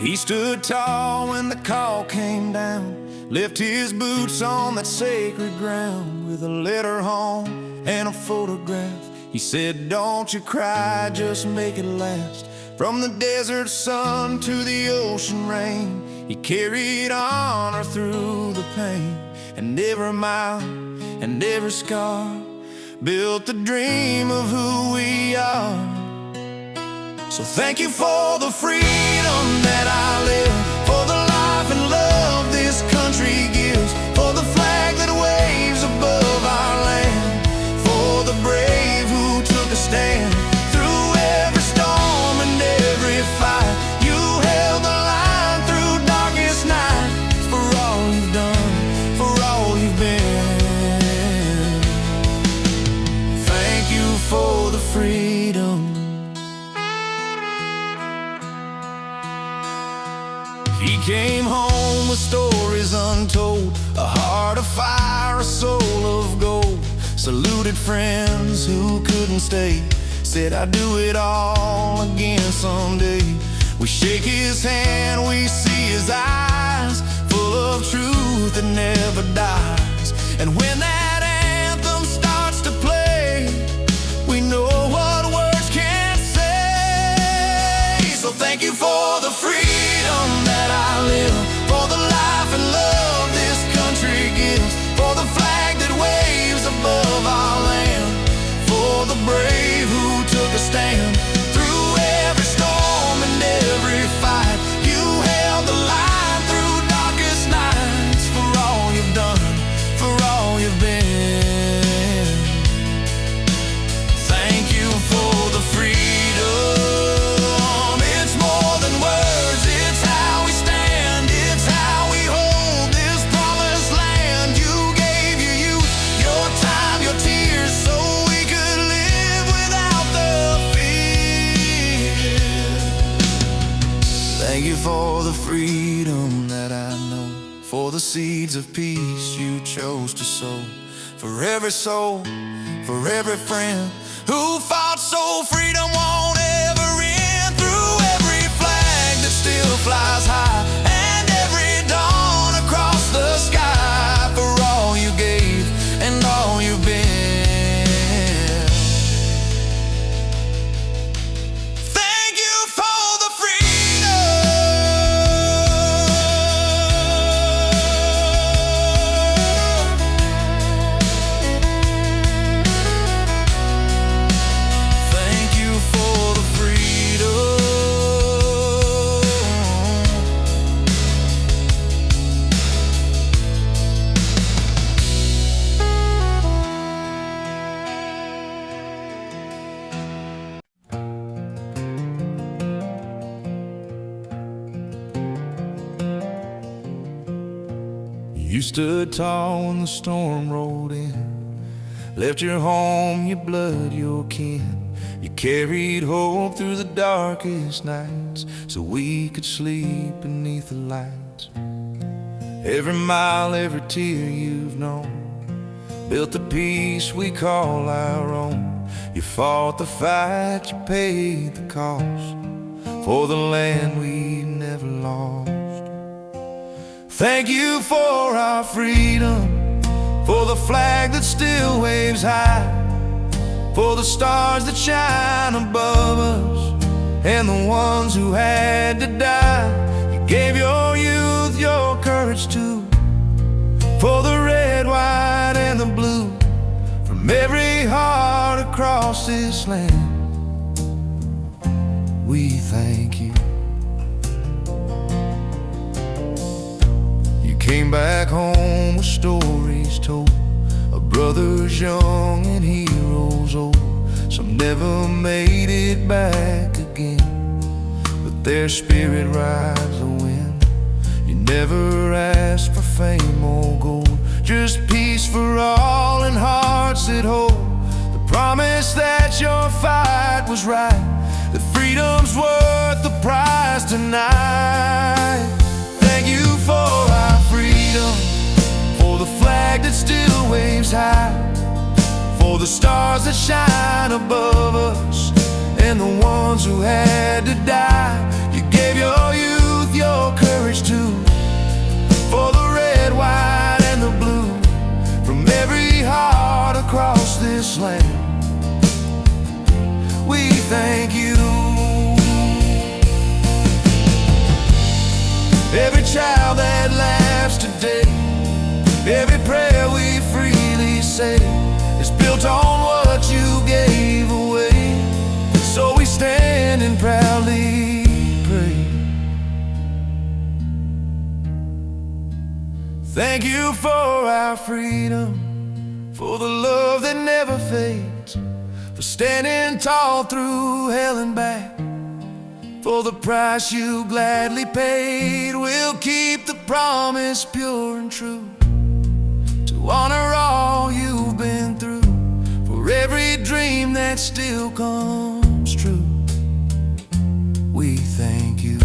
He stood tall when the call came down, left his boots on that sacred ground with a letter home and a photograph. He said, "Don't you cry, just make it last." From the desert sun to the ocean rain, he carried honor through the pain, and every mile and every scar built the dream of who we are. So thank you for the freedom that I live, for the life and love this country gives, for the flag that waves above our land, for the brave who took a stand through every storm and every fight. You held the line through darkest night, for all you've done, for all you've been. Thank you for the freedom. He came home with stories untold, a heart of fire, a soul of gold. Saluted friends who couldn't stay, said I'd do it all again someday. We shake his hand, we see his eyes, full of truth that never dies. And when that anthem starts to play, we know what words can't say. So thank you for the freedom that I live, for the life and love this country gives, for the flag that waves above our land, for the brave who took a stand through every storm and every fight. You held the line through darkest nights, for all you've done, for all you've been. Thank you for the freedom. Thank you for the freedom that I know, for the seeds of peace you chose to sow, for every soul, for every friend who fought so freedom won't ever end, through every flag that still flies high and every dawn across the sky, for all you gave and all you've been. You stood tall when the storm rolled in, left your home, your blood, your kin. You carried hope through the darkest nights, so we could sleep beneath the lights. Every mile, every tear you've known built the peace we call our own. You fought the fight, you paid the cost for the land we never lost. Thank you for our freedom, for the flag that still waves high, for the stars that shine above us and the ones who had to die. You gave your youth, your courage too, for the red, white, and the blue, from every heart across this land. We thank you. Came back home with stories told of brothers young and heroes old. Some never made it back again, but their spirit rides the wind. You never asked for fame or gold, just peace for all and hearts that hold the promise that your fight was right, that freedom's worth the price tonight. Thank you for our freedom, for the flag that still waves high, for the stars that shine above us and the ones who had to die. You gave your youth, promised land. We thank you. Every child that laughs today, every prayer we freely say, is built on what you gave away. So we stand and proudly pray. Thank you for our freedom, for the love that never fades, for standing tall through hell and back, for the price you gladly paid. We'll keep the promise pure and true, to honor all you've been through, for every dream that still comes true. We thank you.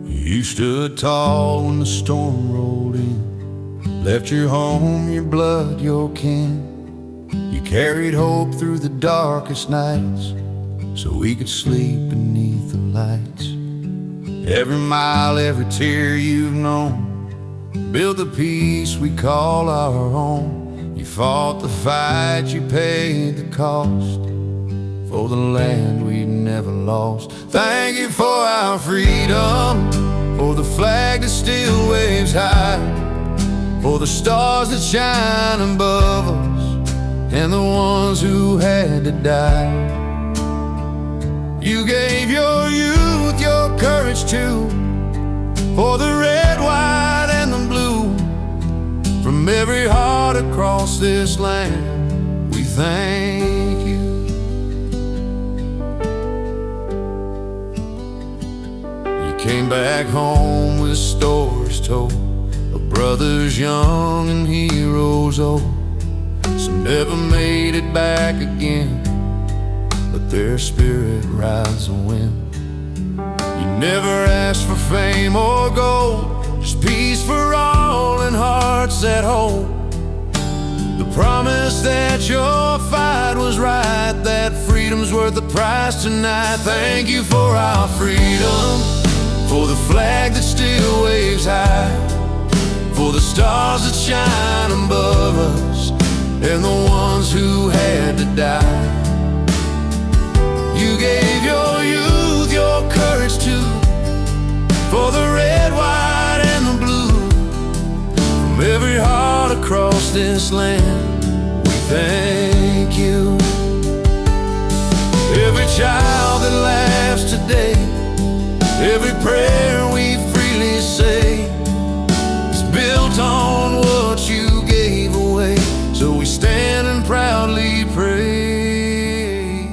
You stood tall when the storm rolled in, left your home, your blood, your kin. You carried hope through the darkest nights, so we could sleep beneath the lights. Every mile, every tear you've known, built the peace we call our own. You fought the fight, you paid the cost, for the land we'd never lost. Thank you for our freedom, for the flag that still waves high, for the stars that shine above us, and the ones who had to die. You gave your youth, your courage too, for the red, white, and the blue. From every heart across this land, we thank you. Came back home with stories told of brothers young and heroes old. Some never made it back again, but their spirit rides the wind. You never asked for fame or gold, just peace for all and hearts that hold. The promise that your fight was right, that freedom's worth the price tonight. Thank you for our freedom, for the flag that still waves high, for the stars that shine above us, and the ones who had to die. You gave your youth, your courage too, for the red, white, and the blue. From every heart across this land, we thank you. Every child that laughs today, every prayer we freely say, is built on what you gave away. So we stand and proudly pray.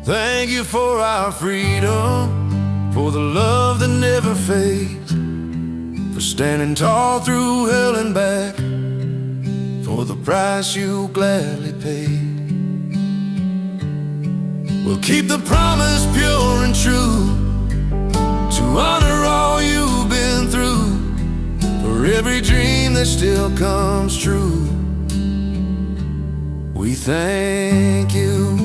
Thank you for our freedom, for the love that never fades, for standing tall through hell and back, for the price you gladly paid. We'll keep the promise pure and true, to honor all you've been through, for every dream that still comes true. We thank you.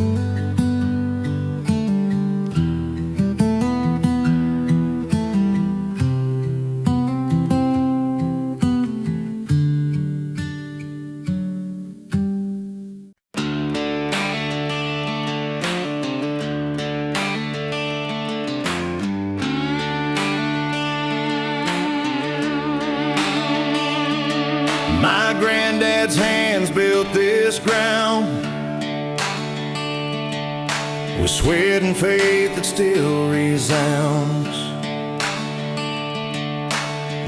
My granddad's hands built this ground, with sweat and faith that still resounds.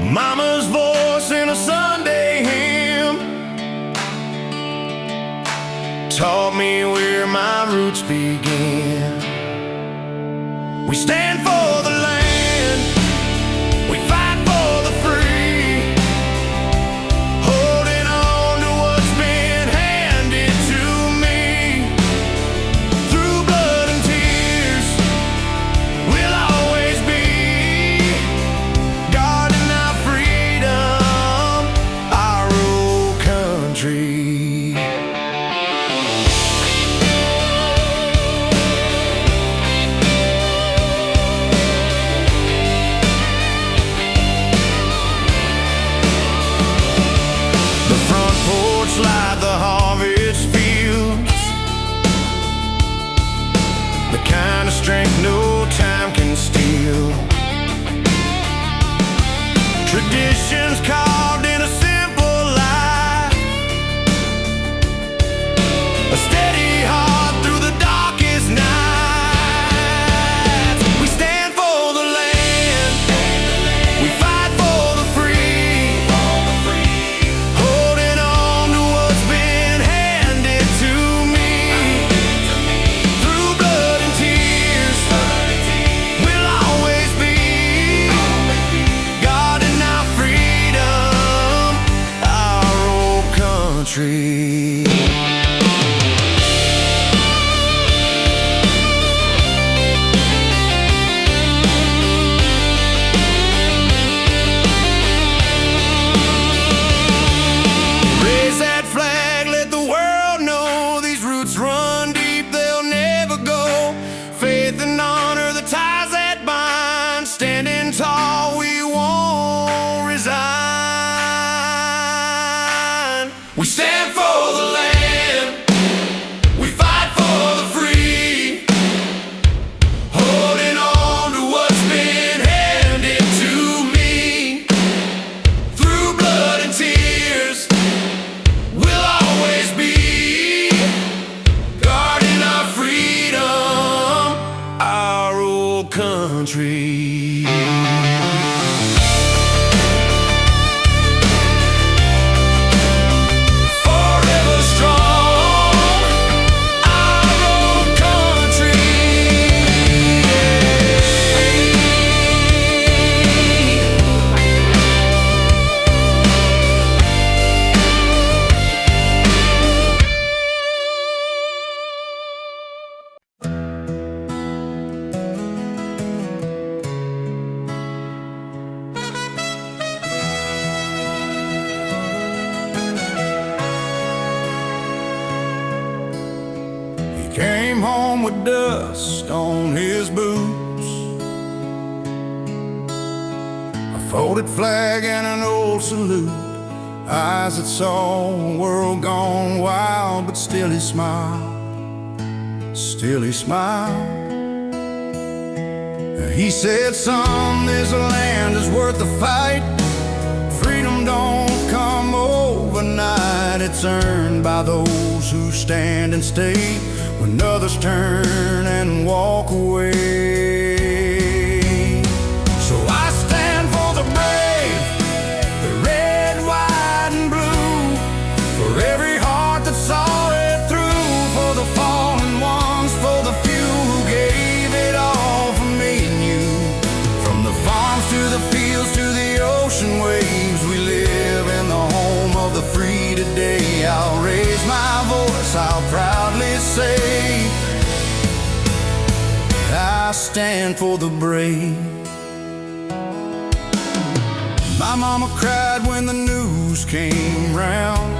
Mama's voice in a Sunday hymn taught me where my roots begin. We stand for the land, we fight for the free, holding on to what's been handed to me. Through blood and tears, we'll always be guarding our freedom, our old country. Like the harvest fields, the kind of strength no time can steal. Traditions carved in a simple life, a steady heart through the darkest nights. We stand for the land, we fight for the free, holding on to what's been handed to me. Through blood and tears, we'll always be guarding our freedom, our old country. Raise that flag, let the world know these roots run deep, they'll never go. Faith and honor, the ties that bind, standing tall, we won't resign. We stand for the land, we fight for the free, holding on to what's been handed to me. Through blood and tears, we'll always be guarding our freedom, our old country. Forever strong, our old country. He came home with dust on his boots, a folded flag and an old salute, eyes that saw a world gone wild, but still he smiled, still he smiled. He said, son, this land is worth the fight. Freedom don't come overnight, it's earned by those who stand and stay when others turn and walk away. So I stand for the brave, the red, white, and blue, for every heart that saw it through, for the fallen ones, for the few who gave it all for me and you. From the farms to the fields to the ocean waves, we live in the home of the free today. I'll raise my voice, I'll proudly say, I stand for the brave. My mama cried when the news came round,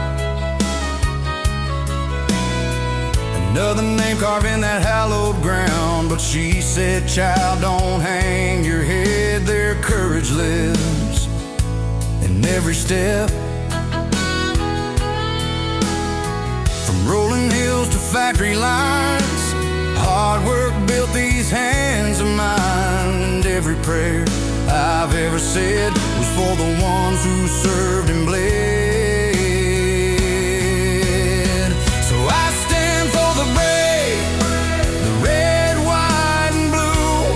another name carved in that hallowed ground. But she said, child, don't hang your head, their courage lives in every step. From rolling hills to factory lines, hard work built these hands of mine. And every prayer I've ever said was for the ones who served and bled. So I stand for the brave, the red, white, and blue,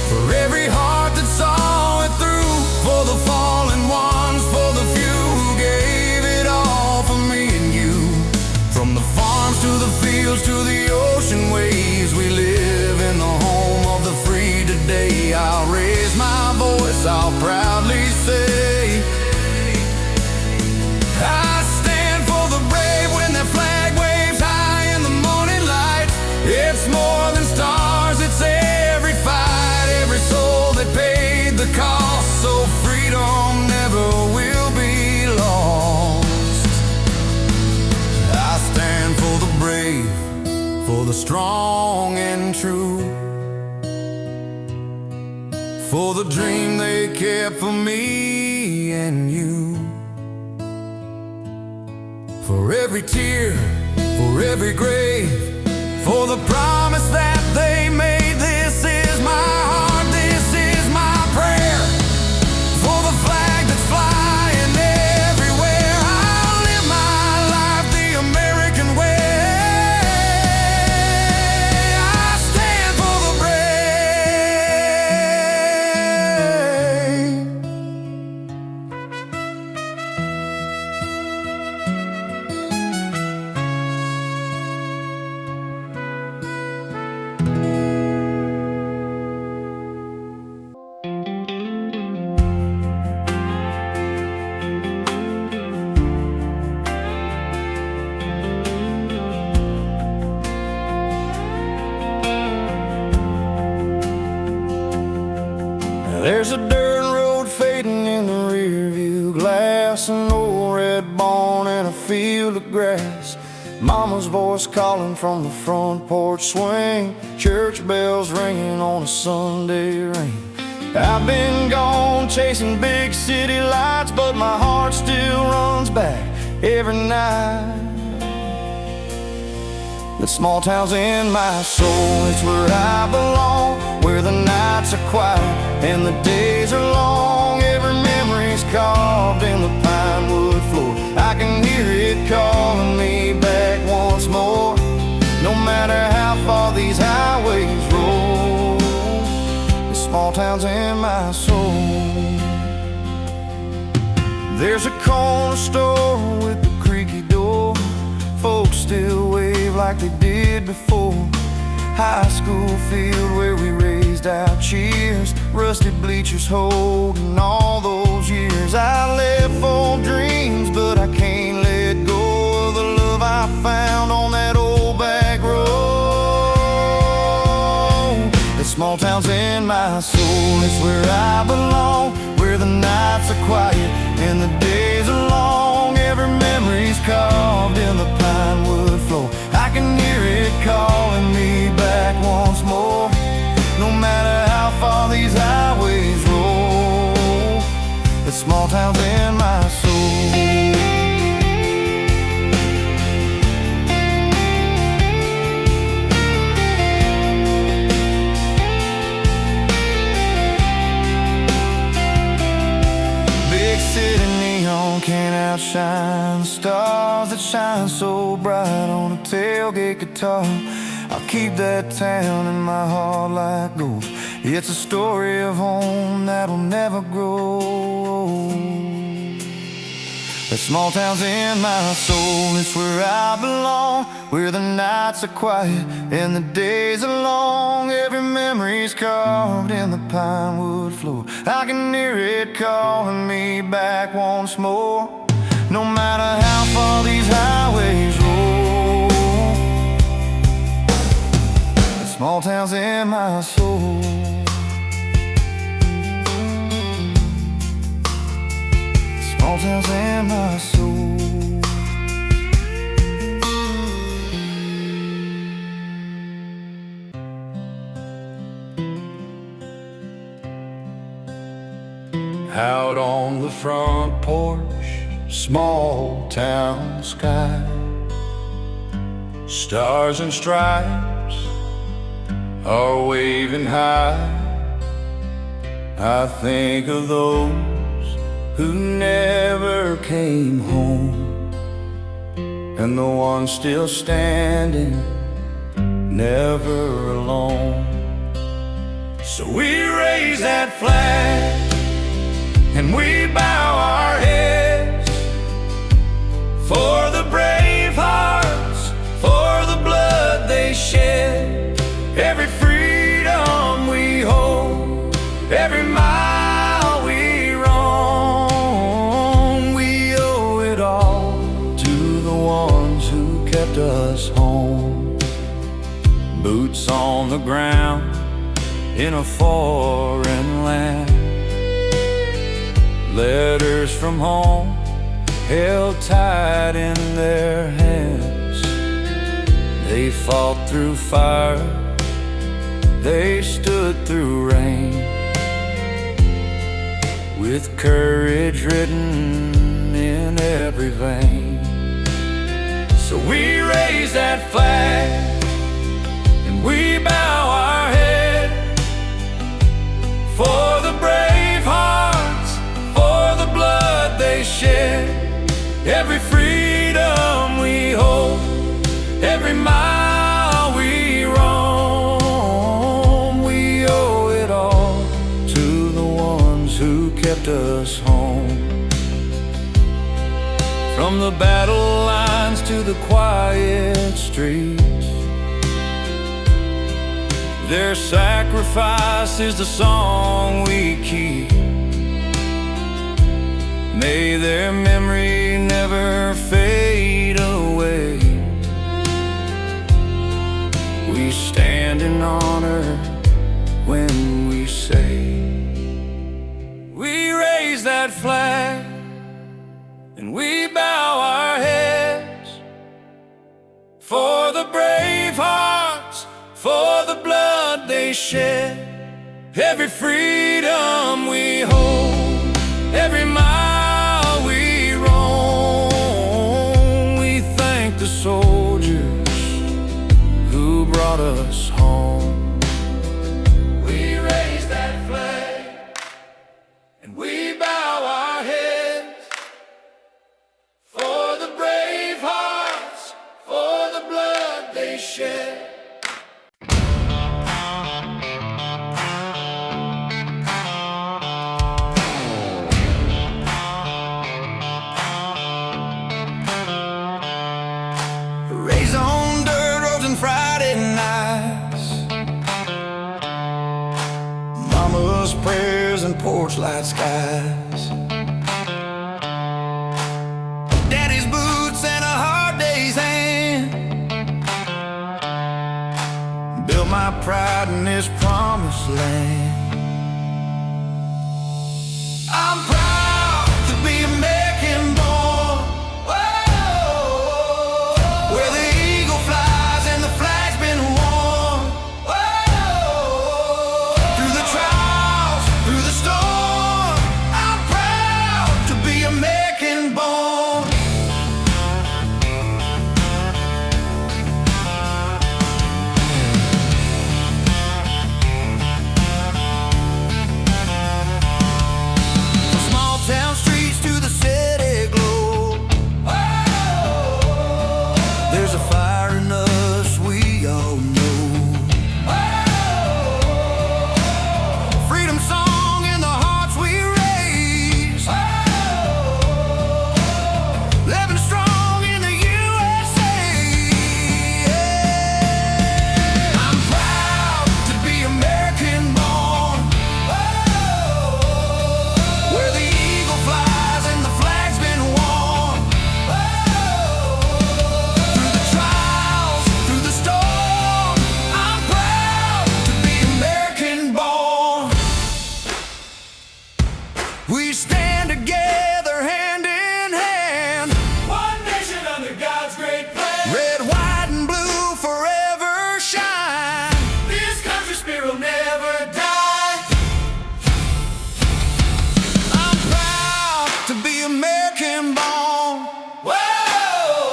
for every heart that saw it through, for the fallen ones. for the dream they kept for me and you. For every tear, for every grave, for the promise that they made. This is my heart, this is my prayer, for the flag that's flying everywhere. I'll live my life the American way. I stand for the There's a dirt road fading in the rear view glass, an old red barn and a field of grass. Mama's voice calling from the front porch swing, church bells ringing on a Sunday rain. I've been gone chasing big city lights, but my heart still runs back every night. The small town's in my soul, it's where I belong, where the nights are quiet and the days are long. Every memory's carved in the pine wood floor. I can hear it calling me back once more. No matter how far these highways roll, the small town's in my soul. There's a corner store with the creaky door. Folks still wave like they did before. High school field where we raised our cheers, rusted bleachers holding all those years. I left for dreams, but I can't let go of the love I found on that old back road. The small town's in my soul, it's where I belong, where the nights are quiet and the days are long. Every memory's carved in the pine wood floor. I can hear it calling me back once more. No matter how far these highways roll, the small town's in my soul. Big city neon can't outshine the stars that shine so bright on a tailgate guitar. I'll keep that town in my heart like gold. It's a story of home that'll never grow. The small town's in my soul, it's where I belong, where the nights are quiet and the days are long. Every memory's carved in the pine wood floor. I can hear it calling me back once more. No matter how far these highways roll, the small town's in my soul. The small town's in my soul. Out on the front porch, small town sky, stars and stripes are waving high. I think of those who never came home, and the ones still standing, never alone. So we raise that flag and we bow our heads for the brave hearts, for the blood they shed. Every freedom we hold, every mile we roam, we owe it all to the ones who kept us home. Boots on the ground in a foreign land, letters from home held tight in their hands. They fought through fire, they stood through rain. with courage written in every vein. So we raise that flag and we bow our head for the brave hearts, for the blood they shed. Every freedom we hold, every mile we roam, we owe it all to the ones who kept us home. From the battle lines to the quiet streets, their sacrifice is the song we keep. May their memory never fade away. We stand in honor when we say, we raise that flag and we bow our heads for the brave hearts, for the blood they shed. Every freedom we hold, every mile we roam, we thank the soldiers who brought us home. We raise that flag and we bow our heads for the brave hearts, for the blood they shed. Raised on dirt roads and Friday nights, mama's prayers and porch light skies, daddy's boots and a hard day's hand, built my pride in this promised land. I'm proud to be American born, whoa, where the eagle flies and the flag's been worn, whoa, through the trials, through the storm. I'm proud to be American born. From small town streets to the city glow, whoa, there's a fire in us we all know. Whoa, freedom song in the hearts we raise, whoa, living strong in the USA. Yeah. I'm proud to be American born, whoa, where the eagle flies and the flag's been worn, whoa, through the trials, through the storm. I'm proud to be American born. We stand together hand in hand, one nation under God's great plan. Red, white, and blue forever shine. This country's spirit will never die. I'm proud to be American born, whoa,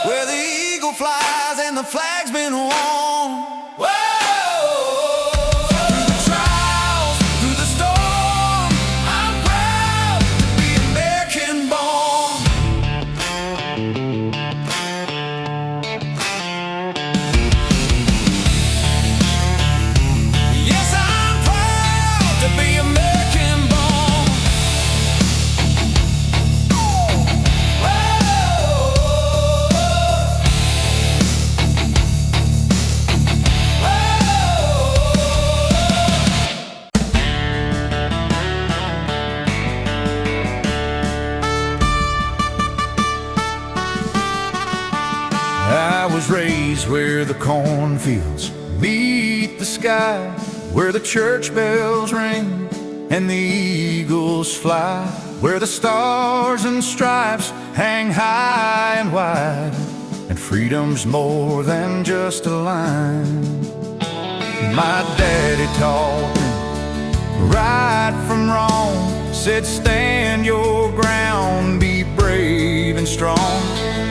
where the eagle flies and the flag's been worn, whoa, through the trials, through the storm. I'm proud to be American born. Yes, I'm proud to be American born. I was raised where the cornfields meet the sky, where the church bells ring and the eagles fly, where the stars and stripes hang high and wide, and freedom's more than just a line. My daddy taught me right from wrong, said, stand your ground, be brave and strong.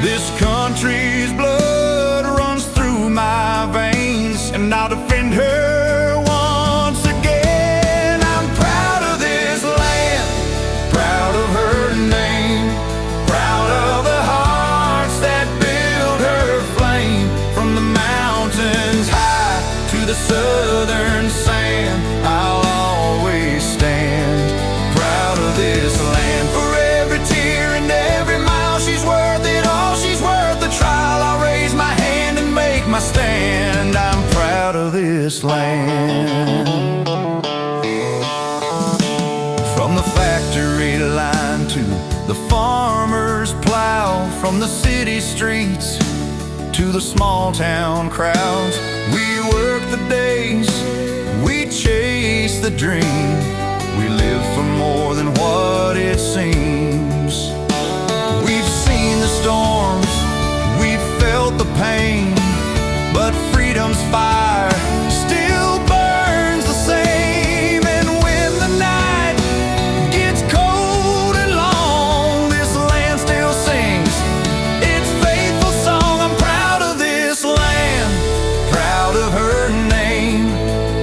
This country's blood runs through my veins, and I'll defend her once again. I'm proud of this land, proud of her name, proud of the hearts that build her flame. From the mountains high to the southern sand, I'll always stand proud of this land. For every tear and every mile, she's worth it all, she's worth the trial. I'll raise my hand and make my stand. I'm proud of this land. From the factory line to the farmer's plow, from the city streets to the small town crowds, we work the days, we chase the dream. We live for more than what it seems. We've seen the storms, we've felt the pain, but freedom's fire still burns the same. And when the night gets cold and long, this land still sings its faithful song. I'm proud of this land, proud of her name,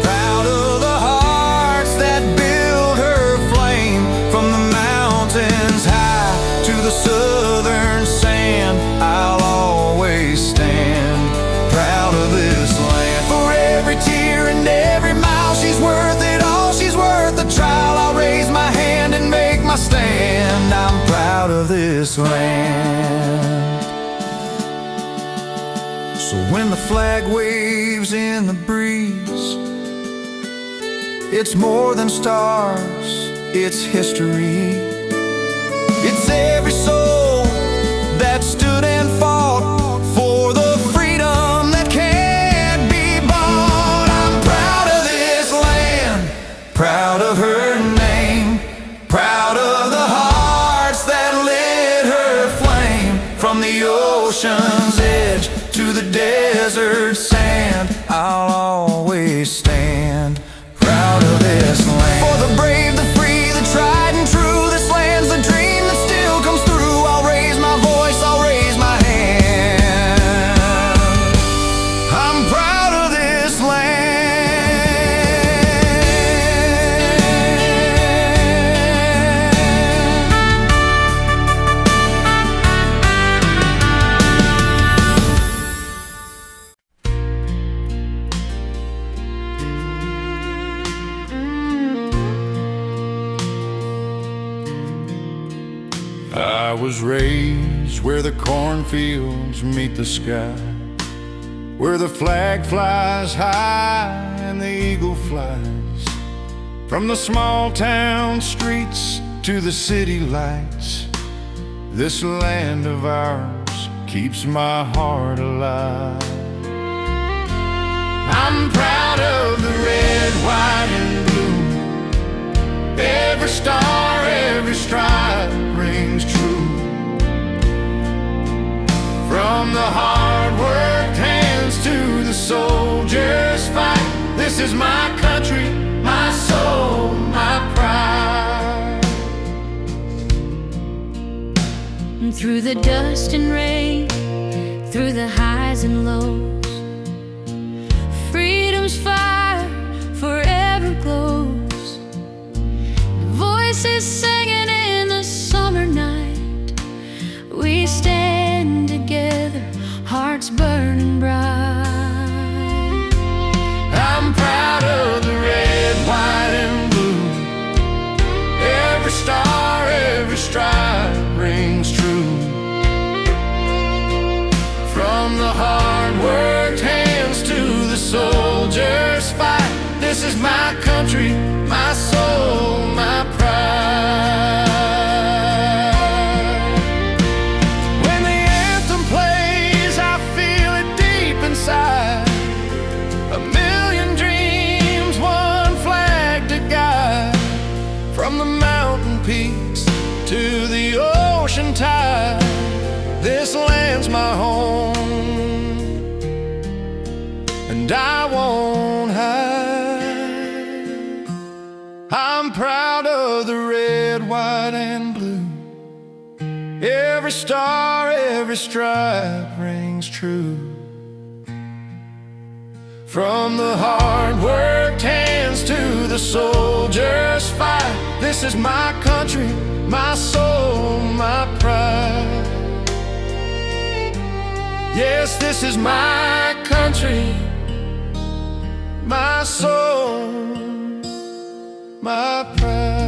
proud of the hearts that build her flame. From the mountains high to the southern sand, I'll always stand proud of this land. For every tear and every mile, she's worth it all, she's worth the trial. I'll raise my hand and make my stand. I'm proud of this land. So when the flag waves in the breeze, it's more than stars, it's history. It's every soul that stood and fought for the freedom that can't be bought. I'm proud of this land, proud of her name, proud of the hearts that lit her flame. From the ocean's edge to the desert sand, I'll always stand proud of this land. For the brave, the free, the tried and true, this land's the dream that still comes through. I'll raise my voice, I'll raise my hand. I'm proud of this land. I was raised where the cornfields meet the sky, where the flag flies high and the eagle flies. From the small town streets to the city lights, this land of ours keeps my heart alive. I'm proud of the red, white, and blue. Every star, every stripe rings true. From the hard-worked hands to the soldiers' fight, this is my country, my soul, my pride. And through the dust and rain, through the highs and lows, freedom's fire forever glows. Voices singing in the summer night, we stand together, hearts burning bright. I'm proud of the red, white, and blue. Every star, every stripe rings true. From the hard-worked hands to the soldiers' fight, this is my country, my soul, my pride. When the anthem plays, I feel it deep inside. A million dreams, one flag to guide. From the mountain peaks to the ocean tide, this land's my home, and I won't hide. blue. Every star, every stripe rings true. From the hard-worked hands to the soldier's fight, this is my country, my soul, my pride. Yes, this is my country, my soul, my pride.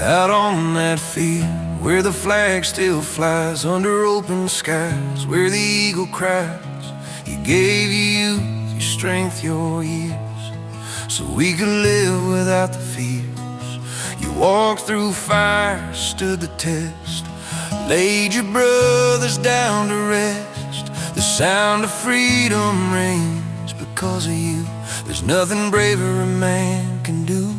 Out on that field where the flag still flies under open skies, where the eagle cries, He gave you youth, your strength, your years, so we could live without the fears. You walked through fire, stood the test, laid your brothers down to rest. The sound of freedom rings because of you. There's nothing braver a man can do.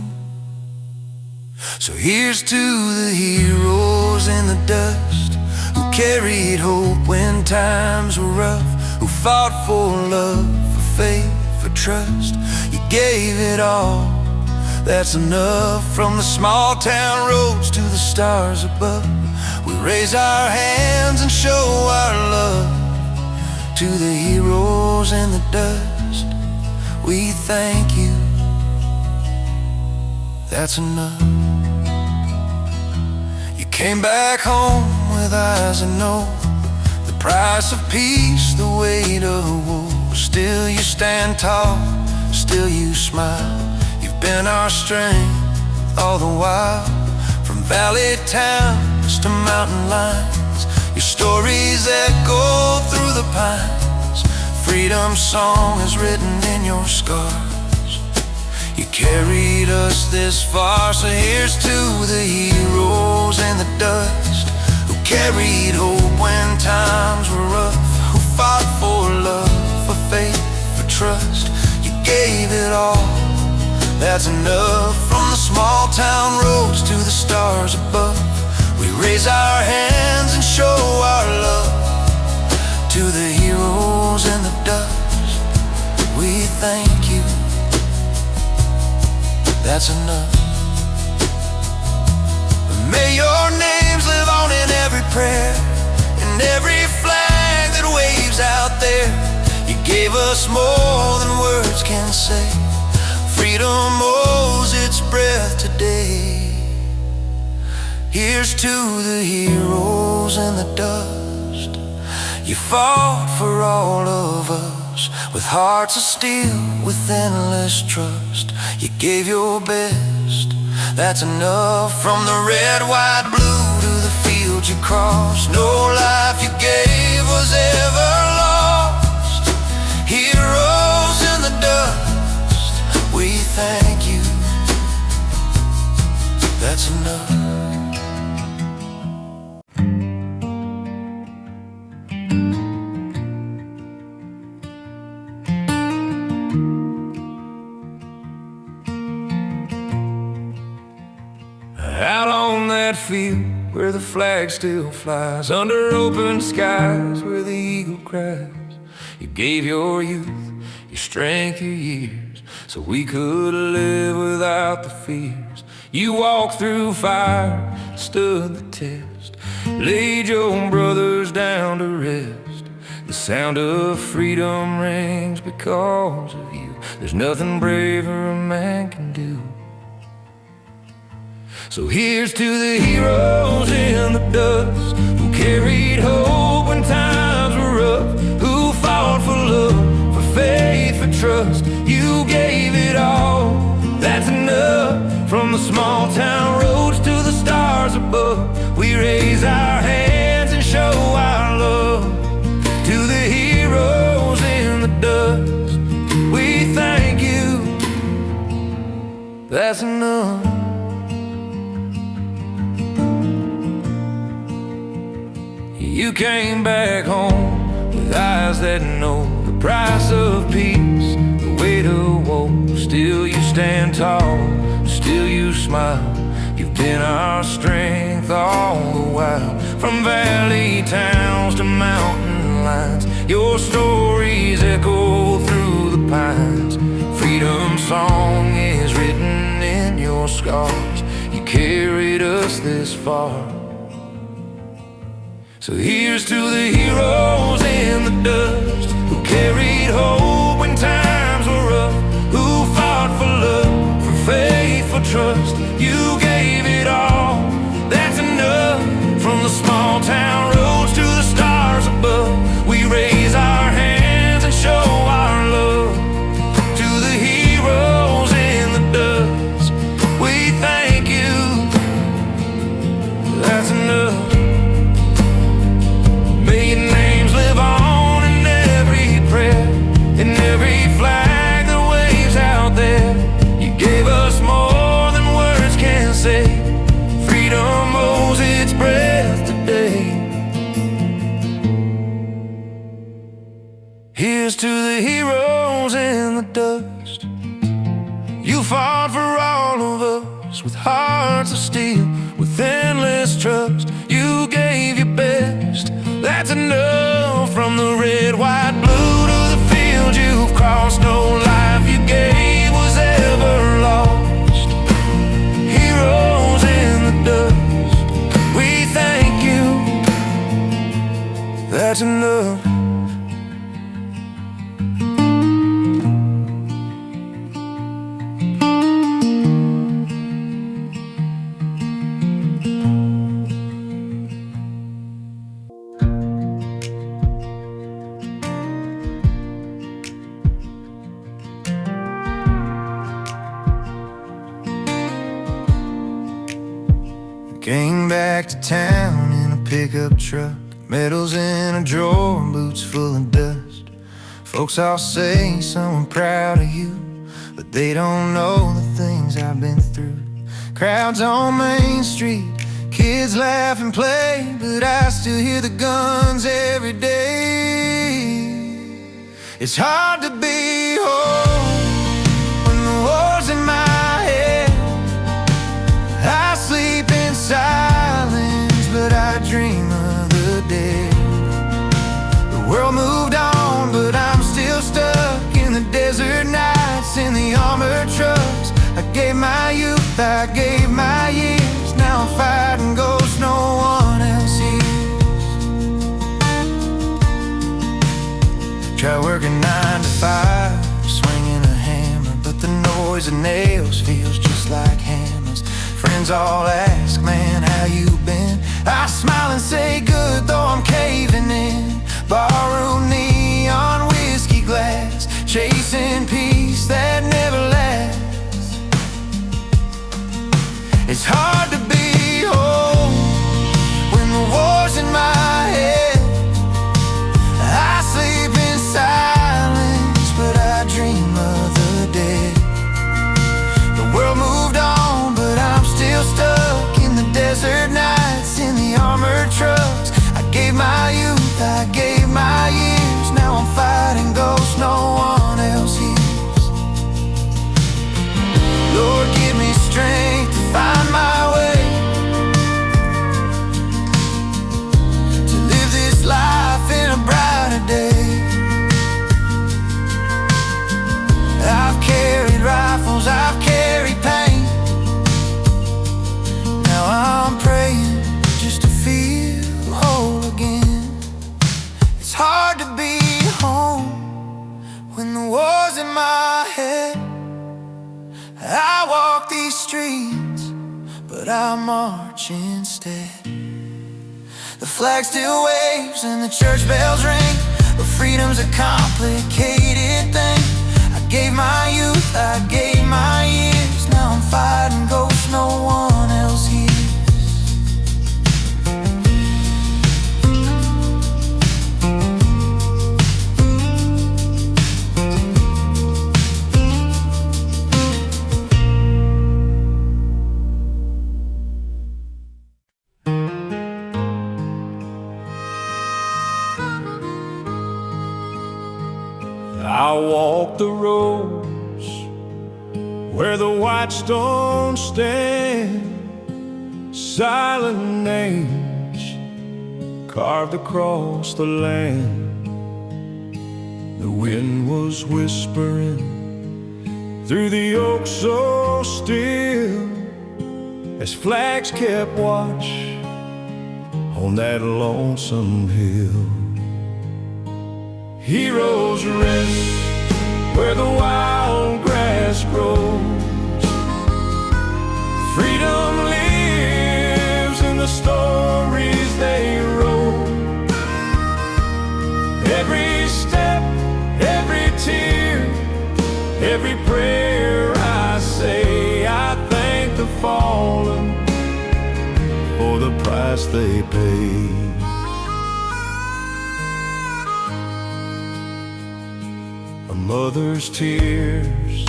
So here's to the heroes in the dust, who carried hope when times were rough, who fought for love, for faith, for trust. You gave it all, that's enough. From the small town roads to the stars above, we raise our hands and show our love. To the heroes in the dust, we thank you, that's enough. Came back home with eyes that know the price of peace, the weight of war. Still you stand tall, still you smile. You've been our strength all the while. From valley towns to mountain lines, your stories echo through the pines. Freedom's song is written in your scars. You carried us this far, so here's to the heroes in the dust, who carried hope when times were rough, who fought for love, for faith, for trust. You gave it all, that's enough. From the small town roads to the stars above, we raise our hands and show our love. To the heroes in the dust, we thank you, that's enough. May your names live on in every prayer, in every flag that waves out there. You gave us more than words can say. Freedom owes its breath today. Here's to the heroes in the dust. You fought for all of us, with hearts of steel, with endless trust. You gave your best, that's enough. From the red, white, blue to the field you crossed, no life you gave was ever lost. Heroes in the dust, we thank you, that's enough. Out on that field where the flag still flies, under open skies where the eagle cries, you gave your youth, your strength, your years, so we could live without the fears. You walked through fire, stood the test, laid your brothers down to rest. The sound of freedom rings because of you. There's nothing braver a man can do. So here's to the heroes in the dust, who carried hope when times were rough, who fought for love, for faith, for trust. You gave it all, that's enough. From the small town roads to the stars above, we raise our hands and show our love. To the heroes in the dust, we thank you, that's enough. You came back home with eyes that know the price of peace, the weight of woe. Still you stand tall, still you smile. You've been our strength all the while. From valley towns to mountain lines, your stories echo through the pines. Freedom's song is written in your scars. You carried us this far. So here's to the heroes in the dust, who carried hope when times were rough, who fought for love, for faith, for trust. You gave it all, that's enough. From the small town roads to the stars above, we raise our hands and show our love. To the heroes in the dust, we thank you, that's enough. May your names live on in every prayer, in every flag that waves out there. You gave us more than words can say. Freedom owes its breath today. Here's to the heroes in the dust. You fought for all of us with hearts of steel, with endless trust. You gave your best, that's enough. From the red, white, blue to the field you've crossed, no life you gave was ever lost. Heroes in the dust, we thank you, that's enough. Came back to town in a pickup truck, medals in a drawer, boots full of dust. Folks all say, son, I'm proud of you, but they don't know the things I've been through. Crowds on Main Street, kids laugh and play, but I still hear the guns every day. It's hard to be home when the war's in my head. I sleep in silence, but I dream of the dead. The world moved on, but I'm still stuck in the desert nights, in the armored trucks. I gave my youth, I gave my years. Now I'm fighting ghosts no one else hears. Try working 9 to 5, swinging a hammer, but the noise of nails feels just like hammers. Friends all ask, man, how you been? I smile and say good, though I'm caving in. Barroom neon whiskey glass, chasing peace that never lasts. It's hard to be home when the war's in my head. I sleep in silence, but I dream of the dead. The world moved on, but I'm still stuck in the desert nights, in the armored trucks. I gave my youth, I gave my years. Now I'm fighting ghosts no one else hears. Lord, give me strength to find my way, to live this life in a brighter day. I've carried rifles, I've carried pain. Now I'm praying just to feel whole again. It's hard to be home when the war's in my head. I walk these streets, but I march instead. The flag still waves and the church bells ring, but freedom's a complicated thing. I gave my youth, I gave my years. Now I'm fighting ghosts no one else hears. walk the roads where the white stones stand, silent names carved across the land. The wind was whispering through the oak so still, as flags kept watch on that lonesome hill. Heroes rest where the wild grass grows. Freedom lives in the stories they wrote. Every step, every tear, every prayer I say, I thank the fallen for the price they paid. A mother's tears,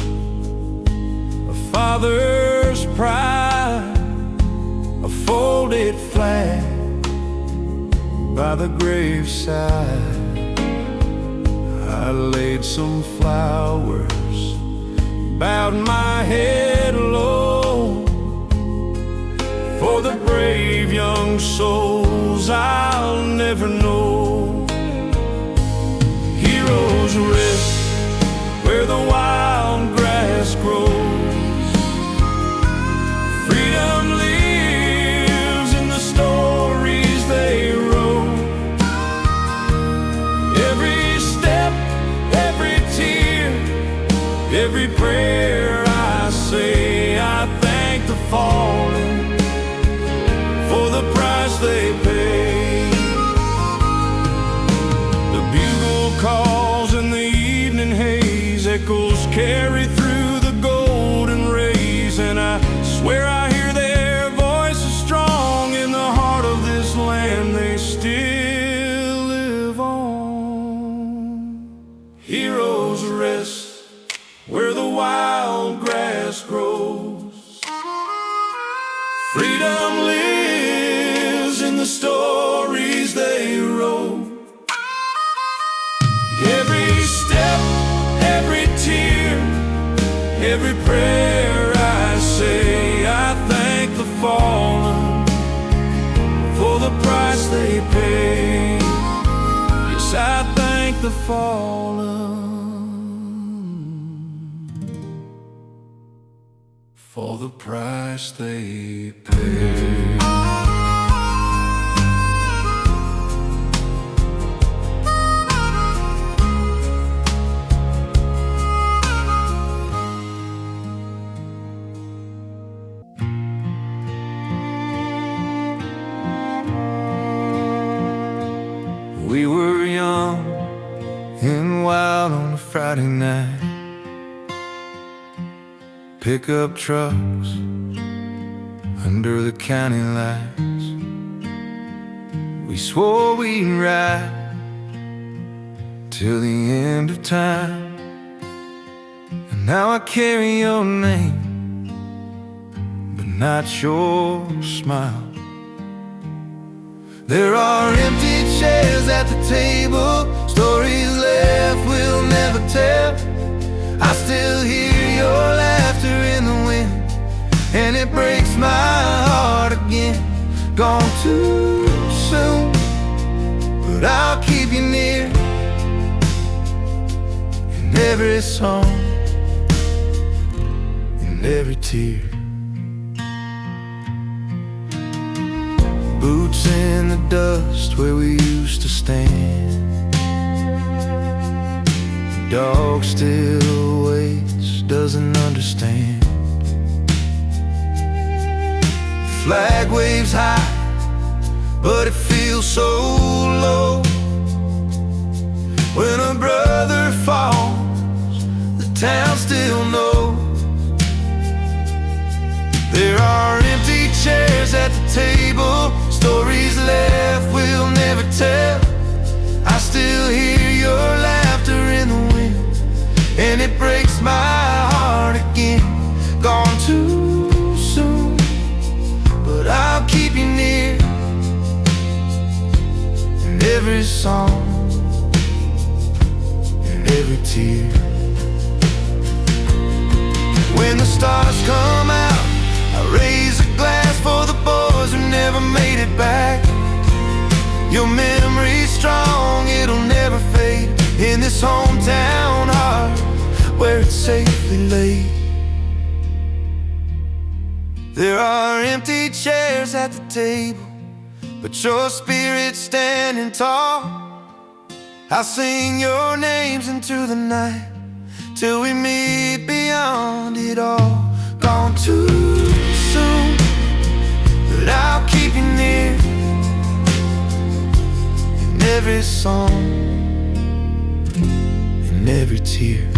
a father's pride, a folded flag by the graveside. I laid some flowers, bowed my head low, for the brave young souls I'll never know. Heroes rest where the wild grass grows. Freedom lives in the stories they wrote. Every step, every tear, every prayer I say, I thank the fallen for the price they paid. The bugle calls in the evening haze, echoes carry through the golden rays, and I swear I hear their voices strong in the heart of this land. They still live on. Heroes rest where the wild grass grows. Freedom lives in the stories they wrote. Every step, every tear, every prayer I say, I thank the fallen for the price they paid. Yes, I thank the fallen for the price they paid. We were young and wild on a Friday night. Pickup trucks under the county lights. We swore we'd ride till the end of time. And now I carry your name, but not your smile. There are empty chairs at the table, stories left we'll never tell. I still hear your laughter in the wind, and it breaks my heart again. Gone too soon, but I'll keep you near in every song, in every tear. Boots in the dust where we used to stand. The dog still waits, doesn't understand. Flag waves high, but it feels so low. When a brother falls, the town still knows. There are empty chairs at the table, stories left we'll never tell. I still hear your laughter in the wind, and it breaks my heart again. Gone too soon, but I'll keep you near in every song, in every tear. When the stars come out, I raise a glass for the boys who never made it back. Your memory's strong, it'll never fade in this hometown heart where it's safely laid. There are empty chairs at the table, but your spirit's standing tall. I'll sing your names into the night till we meet beyond it all. Gone too soon, but I'll keep you near in every song, in every tear.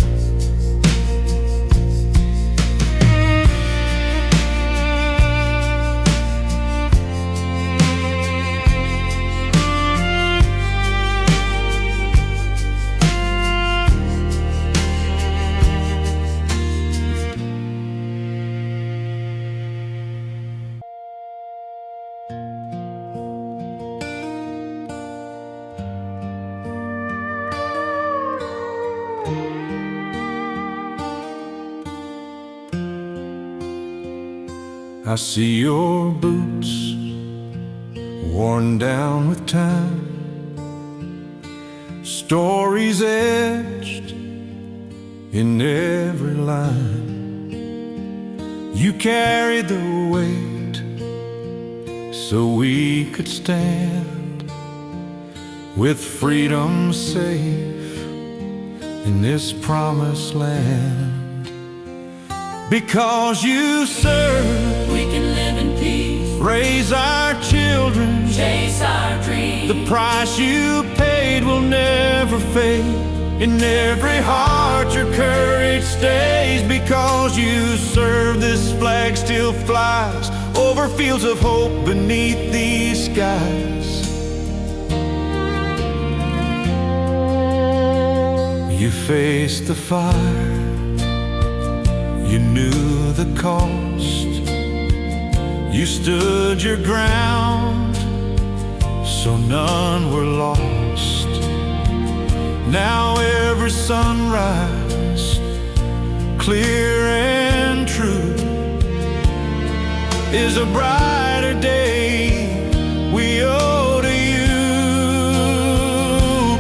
I see your boots worn down with time, stories etched in every line. You carried the weight so we could stand with freedom safe in this promised land. Because you serve, we can live in peace, raise our children, chase our dreams. The price you paid will never fade. In every heart your courage stays. Because you serve, this flag still flies over fields of hope beneath these skies. You faced the fire, you knew the cost. You stood your ground, so none were lost. Now every sunrise, clear and true, is a brighter day we owe to you.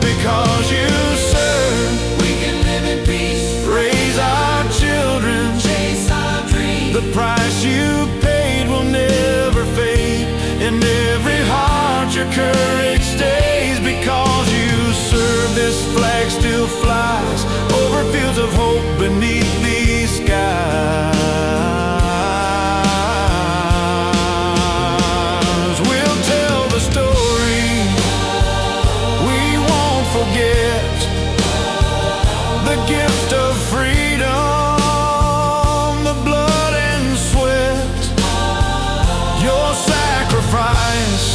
Because you serve, we can live in peace, raise our children, chase our dreams. The price you paid will never fade. In every heart your courage stays. Because you serve, this flag still flies over fields of hope beneath these skies. We'll tell the story, we won't forget the gift of freedom, the blood and sweat. Your sacrifice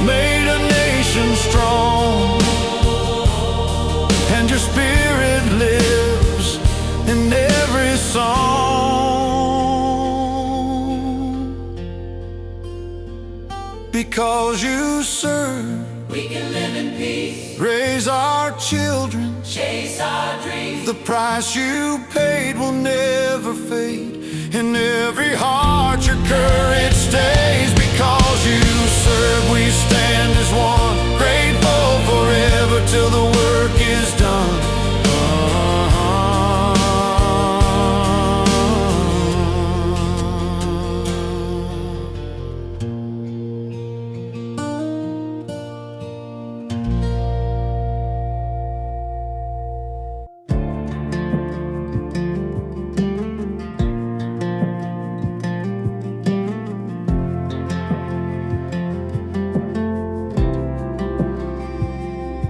made a nation strong, and your spirit lives in every song. Because you serve, We can live in peace, raise our children, chase our dreams. the price you paid will never fade. In every heart your courage stays. Because you serve, we stand as one, grateful forever till the work is done.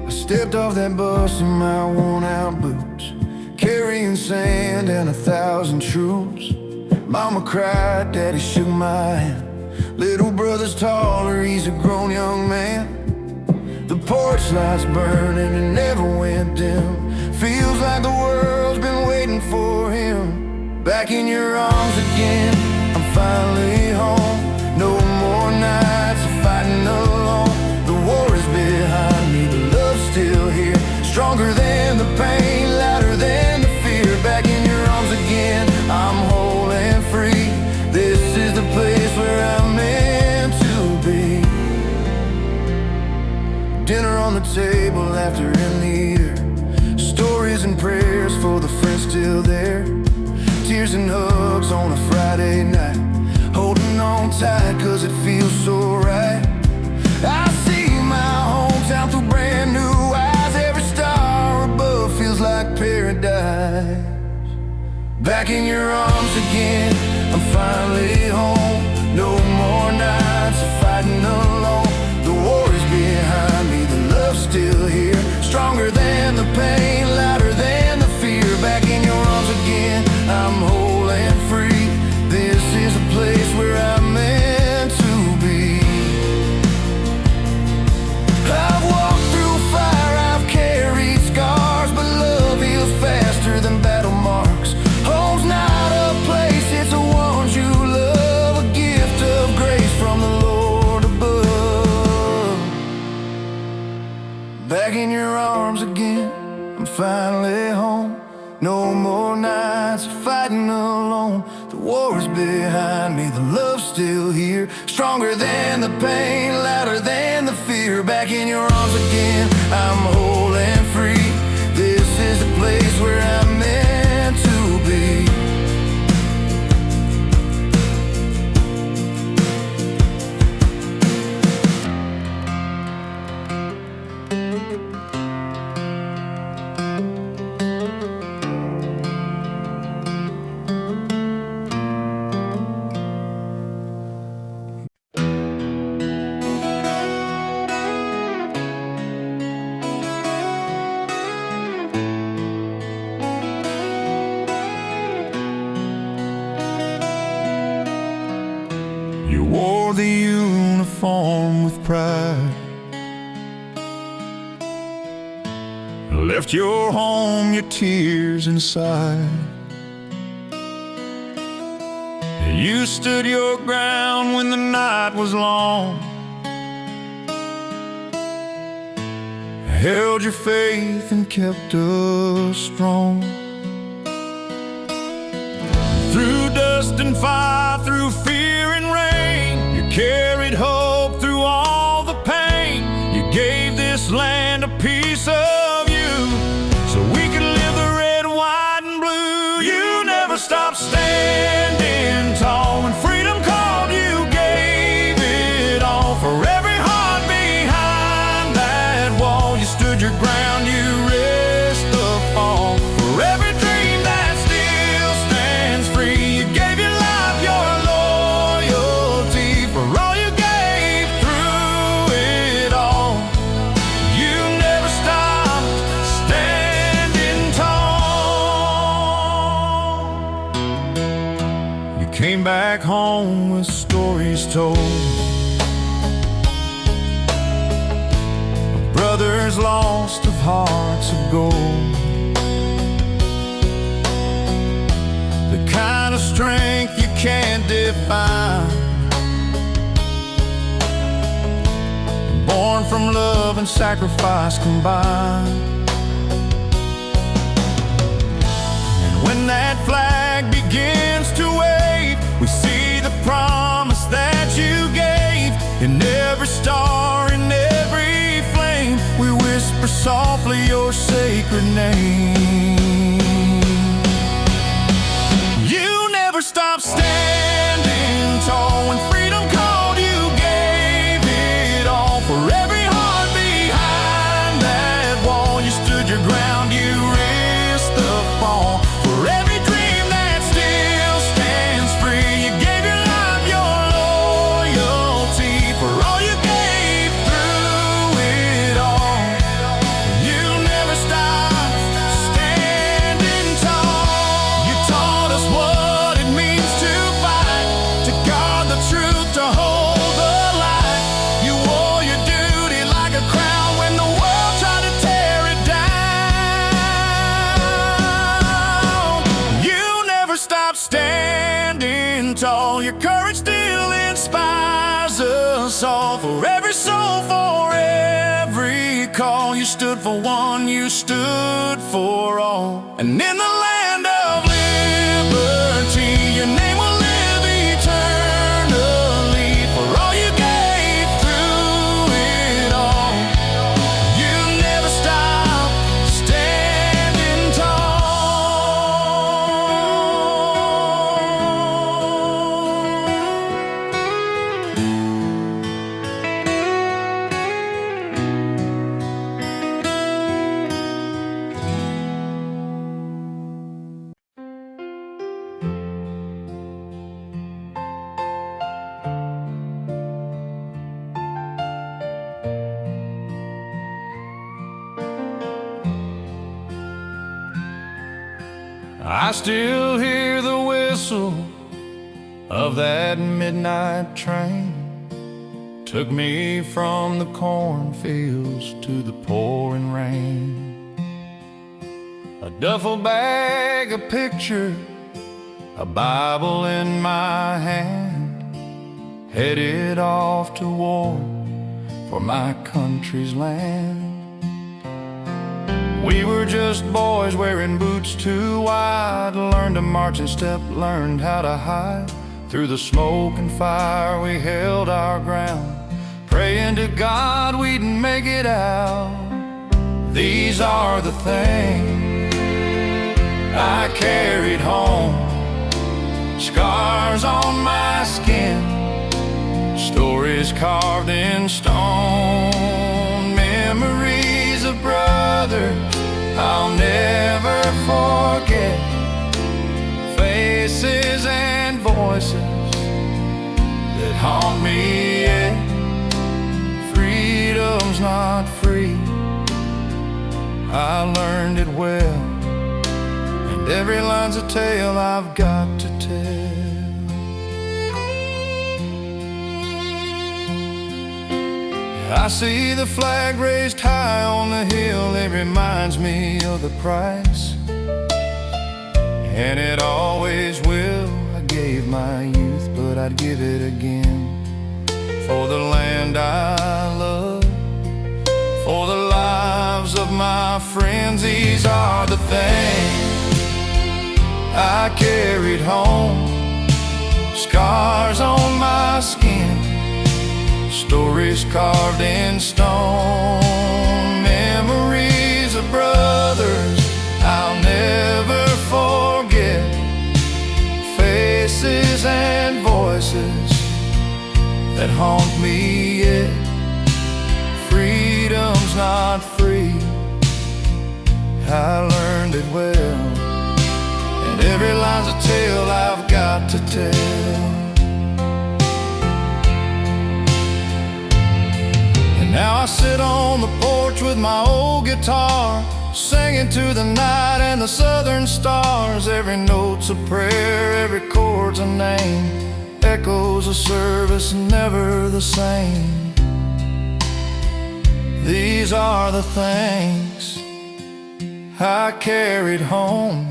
Stepped off that bus in my worn-out boots, carrying sand and 1,000 troops. Mama cried, Daddy shook my hand. Little brother's taller, he's a grown young man. The porch light's burning and never went dim. Feels like the world's been waiting for him. Back in your arms again, I'm finally home. No more nights of fighting alone. The war is behind me, the love's still here. Stronger than the pain, louder than the fear. Back in your arms again, paradise. Back in your arms again, I'm finally home. No more nights of fighting alone. The war is behind me, the love's still here. Stronger than the pain, louder than the fear. Back in your arms again, I'm whole and free. This is a place where I'm meant to be. I've walked through fire, I've carried scars, but love heals faster than battle marks. Home's not a place, it's the ones you love. A gift of grace from the Lord above. Back in your arms again, I'm finally home. No more nights of fighting alone. The war is behind me, the love's still here. Stronger than the pain, louder than the fear. Back in your arms again, I'm whole and free. This is the place where I'm meant to be. You wore the uniform with pride, left your home, your tears inside. You stood your ground when the night was long, held your faith and kept us strong. Through dust and fire, through fear and rain, you carried hope through all the pain. You gave this land a piece of you, so we could live the red, white, and blue. You never stopped standing tall. When freedom called, you gave it all. For every heart behind that wall, you stood your ground, you risked the fall. For every dream that still stands free, you gave your life, your loyalty. For all you gave through it all, you never stopped standing tall. You came back home with stories told, brothers lost of hearts of gold. The kind of strength you can't define, born from love and sacrifice combined. And when that flag begins to wave, we see the promise that you gave. In every star, in every flame, we whisper softly your sacred name. You never stopped standing tall. When freedom called, you gave it all. For every heart behind that wall, you stood your ground, you risked the fall. For every dream that still stands free, you gave your life, your loyalty. For all you gave through it all, you never stopped standing tall. You taught us what it means to fight, to guard the truth, to hold the light. You wore your duty like a crown when the world tried to tear it down. You never stopped standing tall. Your courage still inspires us all. For every soul, for every call, you stood for one, you stood for all. And in the land of liberty, your name will live eternally. For all you gave through it all, you never stopped standing tall. I still hear the whistle of that midnight train. Took me from the cornfields to the pouring rain. A duffel bag, a picture, a Bible in my hand, headed off to war for my country's land. We were just boys wearing boots too wide, learned to march in step, learned how to hide. Through the smoke and fire we held our ground, praying to God we'd make it out. These are the things I carried home, scars on my skin, stories carved in stone, memories of brothers I'll never forget, faces and voices that haunt me yet. Freedom's not free, I learned it well, and every line's a tale I've got to tell. I see the flag raised high on the hill, it reminds me of the price, and it always will. I gave my youth, but I'd give it again, for the land I love, for the lives of my friends. These are the things I carried home, scars on my skin, stories carved in stone, memories of brothers I'll never forget, faces and voices that haunt me yet. Freedom's not free, I learned it well, and every line's a tale I've got to tell. Now I sit on the porch with my old guitar, singing to the night and the southern stars. Every note's a prayer, every chord's a name, echoes of service, never the same. These are the things I carried home,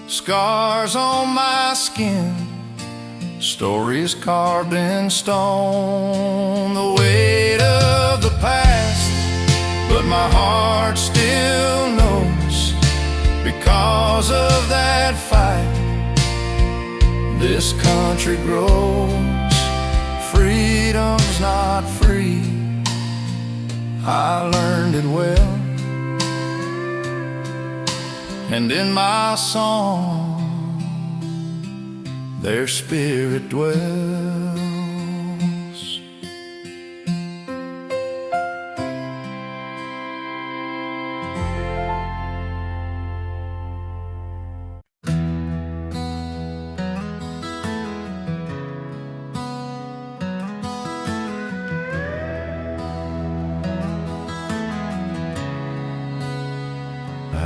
scars on my skin, stories carved in stone, the weight of the past, but my heart still knows, because of that fight this country grows. Freedom's not free, I learned it well, and in my song their spirit dwells.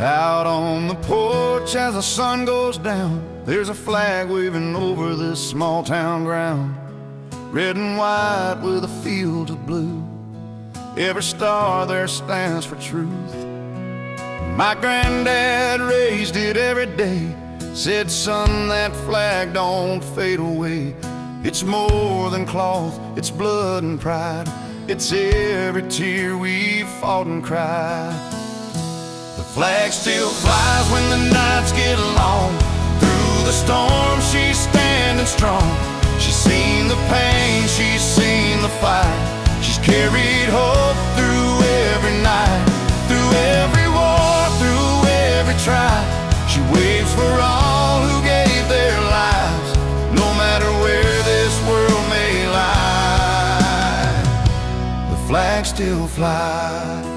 Out on the porch as the sun goes down, there's a flag waving over this small town ground, red and white with a field of blue. Every star there stands for truth. My granddad raised it every day, said, son, that flag don't fade away. It's more than cloth, it's blood and pride, it's every tear we've fought and cried. The flag still flies when the nights get long, through the storm she's standing strong. She's seen the pain, she's seen the fight, she's carried hope through every night, through every war, through every try. She waves for all who gave their lives, no matter where this world may lie. The flag still flies.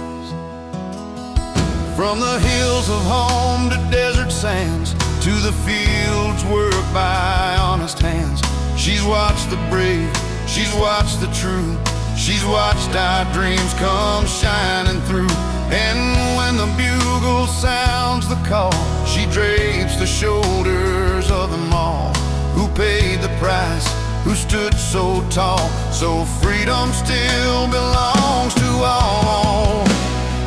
From the hills of home to desert sands, to the fields worked by honest hands. She's watched the brave, she's watched the true, she's watched our dreams come shining through. And when the bugle sounds the call, she drapes the the shoulders of them all who paid the price, who stood so tall. So freedom still belongs to all.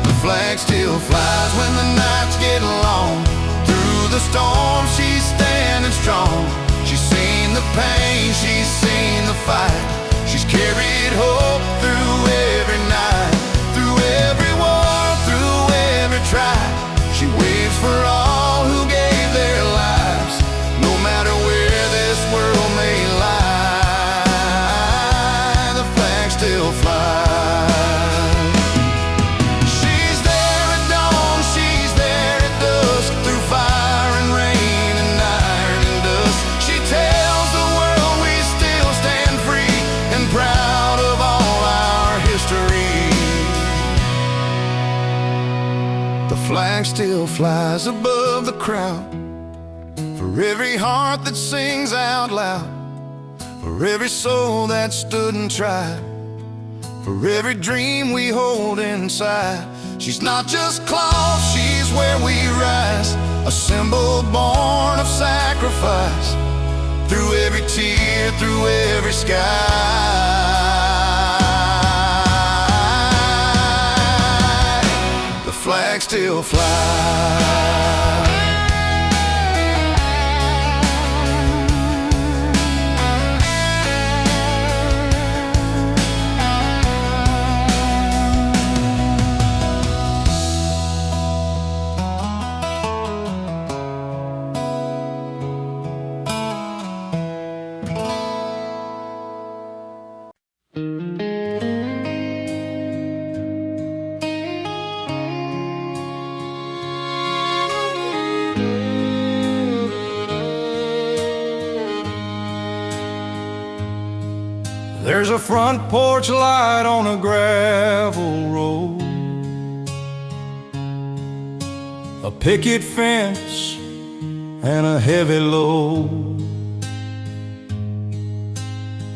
The flag still flies when the nights get long. Through the storm she's standing strong. She's seen the pain, she's seen the fight. She's carried hope through every night, through every war, through every trial. She waves for all who gave their lives, no matter where this world may lie. The flag still flies. She's there at dawn, she's there at dusk, through fire and rain and iron and dust. She tells the world we still stand free and proud of all our history. The flag still flies above the crowd, for every heart that sings out loud, for every soul that stood and tried, for every dream we hold inside. She's not just cloth, she's where we rise, a symbol born of sacrifice. Through every tear, through every sky, the flag still flies. There's a front porch light on a gravel road, a picket fence and a heavy load.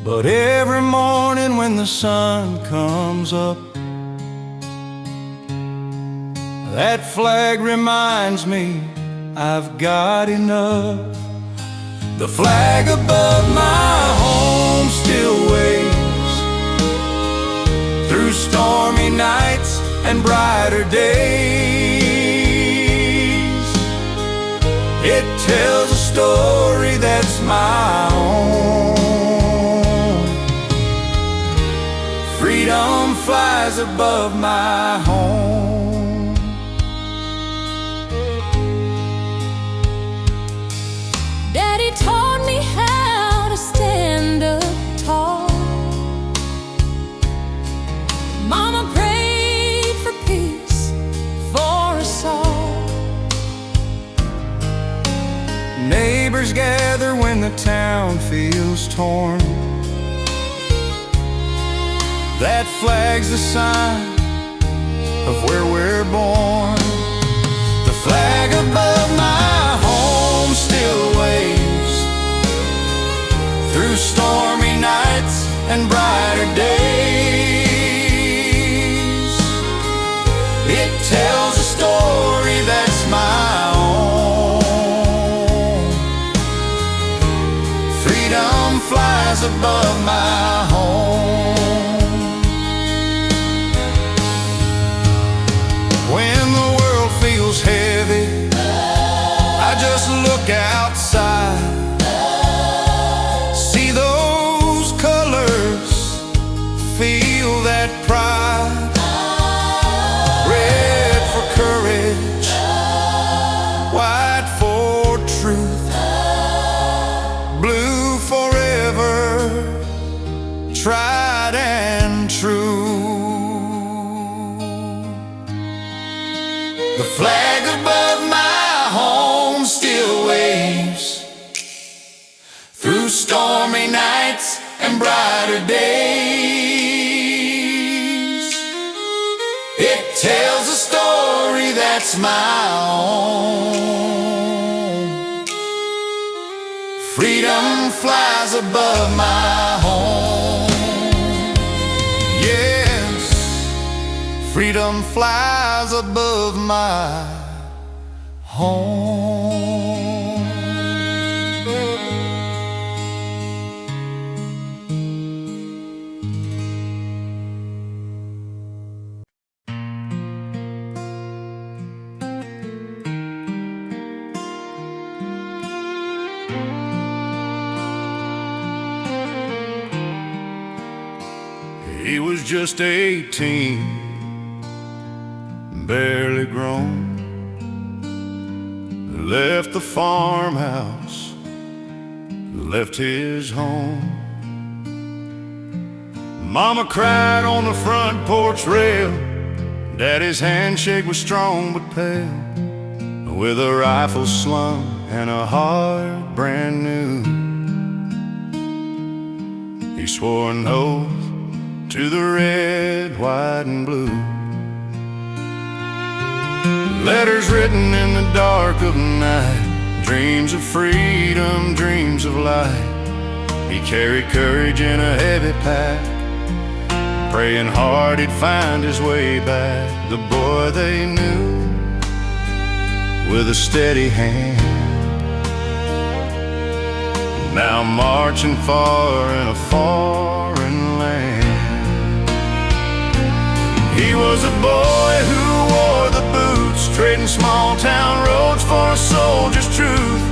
But every morning when the sun comes up, that flag reminds me I've got enough. The flag above my home still waves through stormy nights and brighter days. It tells a story that's my own. Freedom flies above my home. Daddy taught me how to stand up tall. Mama prayed for peace for us all. Neighbors gather when the town feels torn. That flag's the sign of where we're born. The flag above my home still waves through stormy nights and brighter days. It tells a story that's my own. Freedom flies above my home. When the world feels heavy, I just look outside, see those colors, feel that pride. Red for courage, white for truth, blue forever, tried and true. The flag above my home still waves through stormy nights and brighter days. It tells a story that's my own. Freedom flies above my home. Yes, freedom flies above my home. He was just 18, barely grown. Left the farmhouse, left his home. Mama cried on the front porch rail. Daddy's handshake was strong but pale, with a rifle slung and a heart brand new. He swore an oath to the red, white, and blue. Letters written in the dark of night, dreams of freedom, dreams of light. He carried courage in a heavy pack, praying hard he'd find his way back. The boy they knew, with a steady hand, now marching far in a foreign land. He was a boy who wore the boots, trading small town roads for a soldier's truth.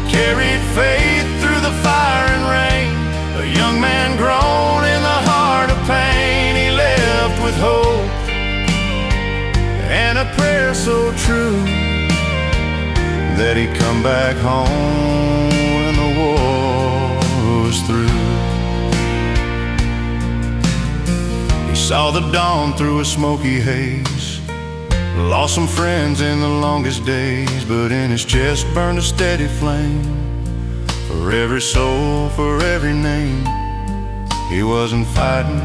Carried faith through the fire and rain, a young man grown in the heart of pain. He left with hope and a prayer so true that he'd come back home when the war was through. He saw the dawn through a smoky haze, lost some friends in the longest days, but in his chest burned a steady flame. For every soul, for every name, he wasn't fighting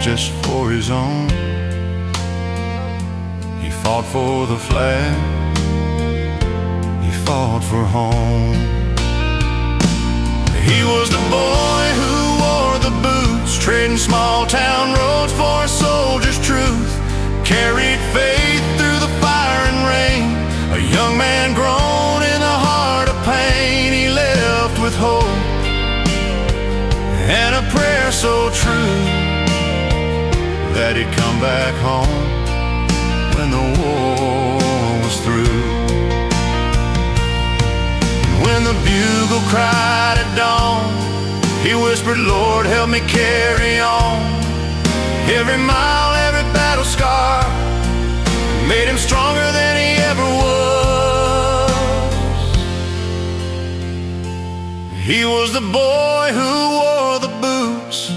just for his own. He fought for the flag, he fought for home. He was the boy who wore the boots, trading small town roads for a soldier's truth. Carried faith through the fire and rain, a young man grown in the heart of pain. He left with hope and a prayer so true that he'd come back home when the war was through. When the bugle cried at dawn, he whispered, Lord, help me carry on. Every mile, every battle scar made him stronger than he ever was. He was the boy who wore the boots,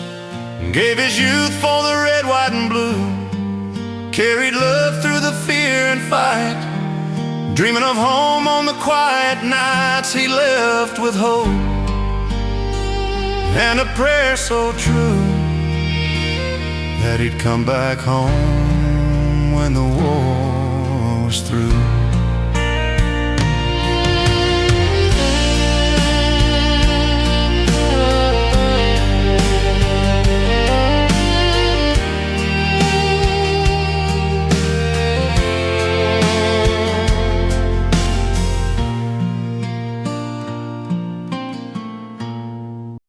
gave his youth for the red, white, and blue. Carried love through the fear and fight, dreaming of home on the quiet nights. He left with hope and a prayer so true that he'd come back home when the war was through.